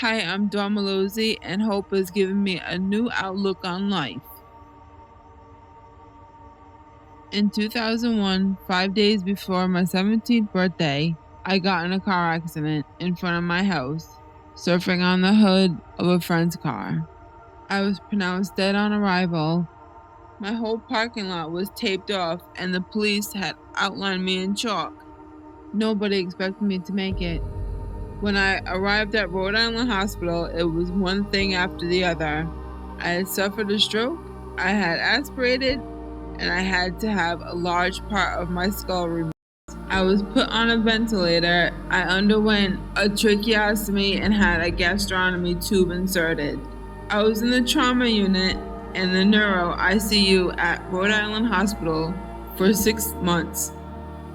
Hi, I'm Dawn Malozzi, and hope has given me a new outlook on life. In 2001, 5 days before my 17th birthday, I got in a car accident in front of my house, surfing on the hood of a friend's car. I was pronounced dead on arrival. My whole parking lot was taped off, and the police had outlined me in chalk. Nobody expected me to make it. When I arrived at Rhode Island Hospital, it was one thing after the other. I had suffered a stroke, I had aspirated, and I had to have a large part of my skull removed. I was put on a ventilator, I underwent a tracheostomy, and had a gastrostomy tube inserted. I was in the trauma unit and the neuro ICU at Rhode Island Hospital for 6 months.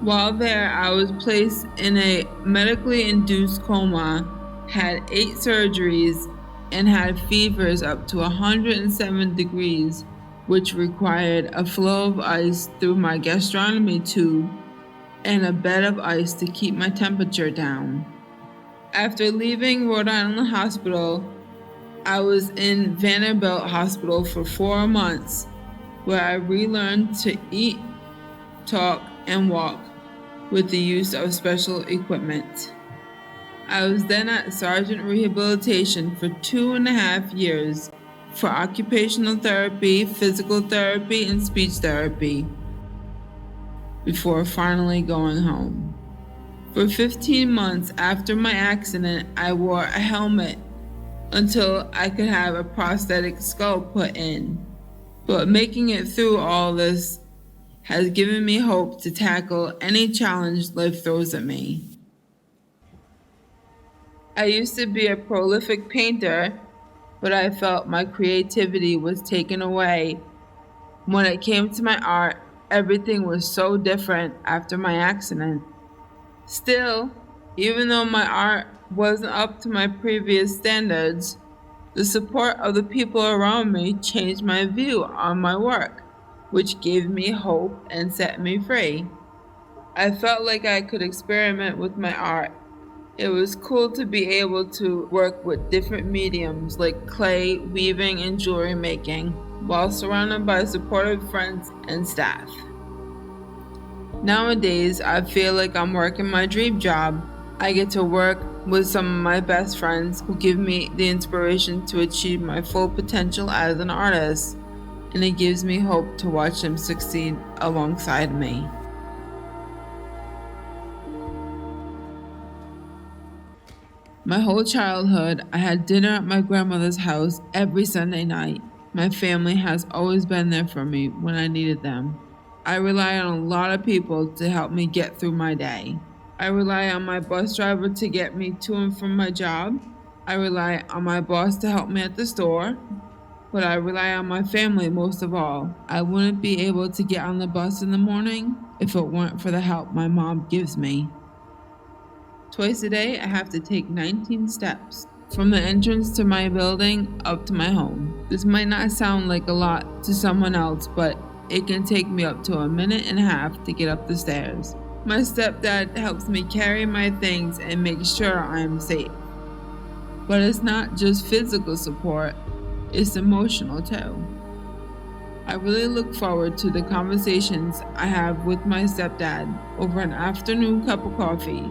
While there, I was placed in a medically induced coma, had 8 surgeries, and had fevers up to 107 degrees, which required a flow of ice through my gastrostomy tube and a bed of ice to keep my temperature down. After leaving Rhode Island Hospital, I was in Vanderbilt Hospital for 4 months, where I relearned to eat, talk, and walk with the use of special equipment. I was then at Sergeant Rehabilitation for 2.5 years for occupational therapy, physical therapy, and speech therapy before finally going home. For 15 months after my accident, I wore a helmet until I could have a prosthetic skull put in. But making it through all this has given me hope to tackle any challenge life throws at me. I used to be a prolific painter, but I felt my creativity was taken away. When it came to my art, everything was so different after my accident. Still, even though my art wasn't up to my previous standards, the support of the people around me changed my view on my work, which gave me hope and set me free. I felt like I could experiment with my art. It was cool to be able to work with different mediums like clay, weaving, and jewelry making, while surrounded by supportive friends and staff. Nowadays, I feel like I'm working my dream job. I get to work with some of my best friends who give me the inspiration to achieve my full potential as an artist, and it gives me hope to watch them succeed alongside me. My whole childhood, I had dinner at my grandmother's house every Sunday night. My family has always been there for me when I needed them. I rely on a lot of people to help me get through my day. I rely on my bus driver to get me to and from my job. I rely on my boss to help me at the store. But I rely on my family most of all. I wouldn't be able to get on the bus in the morning if it weren't for the help my mom gives me. Twice a day, I have to take 19 steps from the entrance to my building up to my home. This might not sound like a lot to someone else, but it can take me up to 1.5 minutes to get up the stairs. My stepdad helps me carry my things and make sure I am safe. But it's not just physical support, it's emotional too. I really look forward to the conversations I have with my stepdad over an afternoon cup of coffee,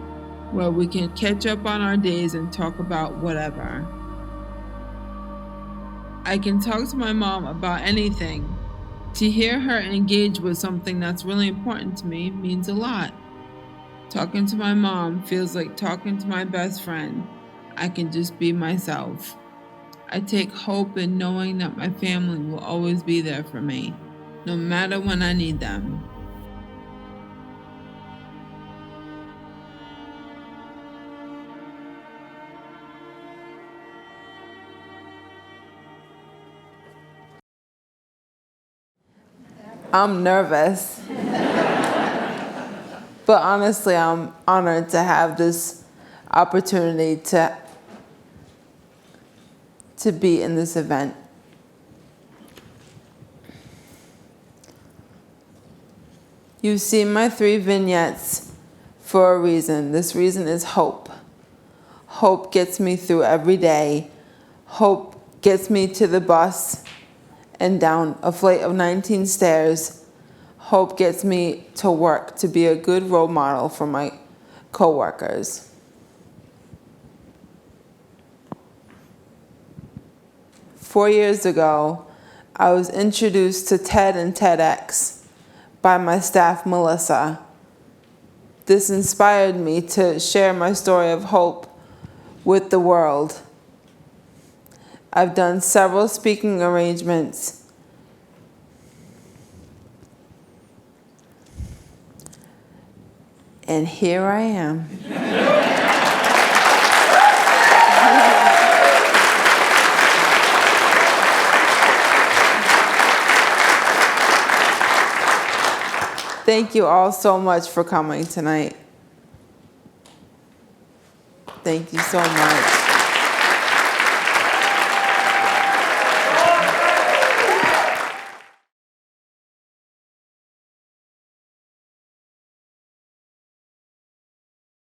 where we can catch up on our days and talk about whatever. I can talk to my mom about anything. To hear her engage with something that's really important to me means a lot. Talking to my mom feels like talking to my best friend. I can just be myself. I take hope in knowing that my family will always be there for me, no matter when I need them. I'm nervous. But honestly, I'm honored to have this opportunity to be in this event. You've seen my 3 vignettes for a reason. This reason is hope. Hope gets me through every day. Hope gets me to the bus and down a flight of 19 stairs. Hope gets me to work to be a good role model for my coworkers. Four years ago, I was introduced to TED and TEDx by my staff, Melissa. This inspired me to share my story of hope with the world. I've done several speaking arrangements. And here I am. Thank you all so much for coming tonight. Thank you so much.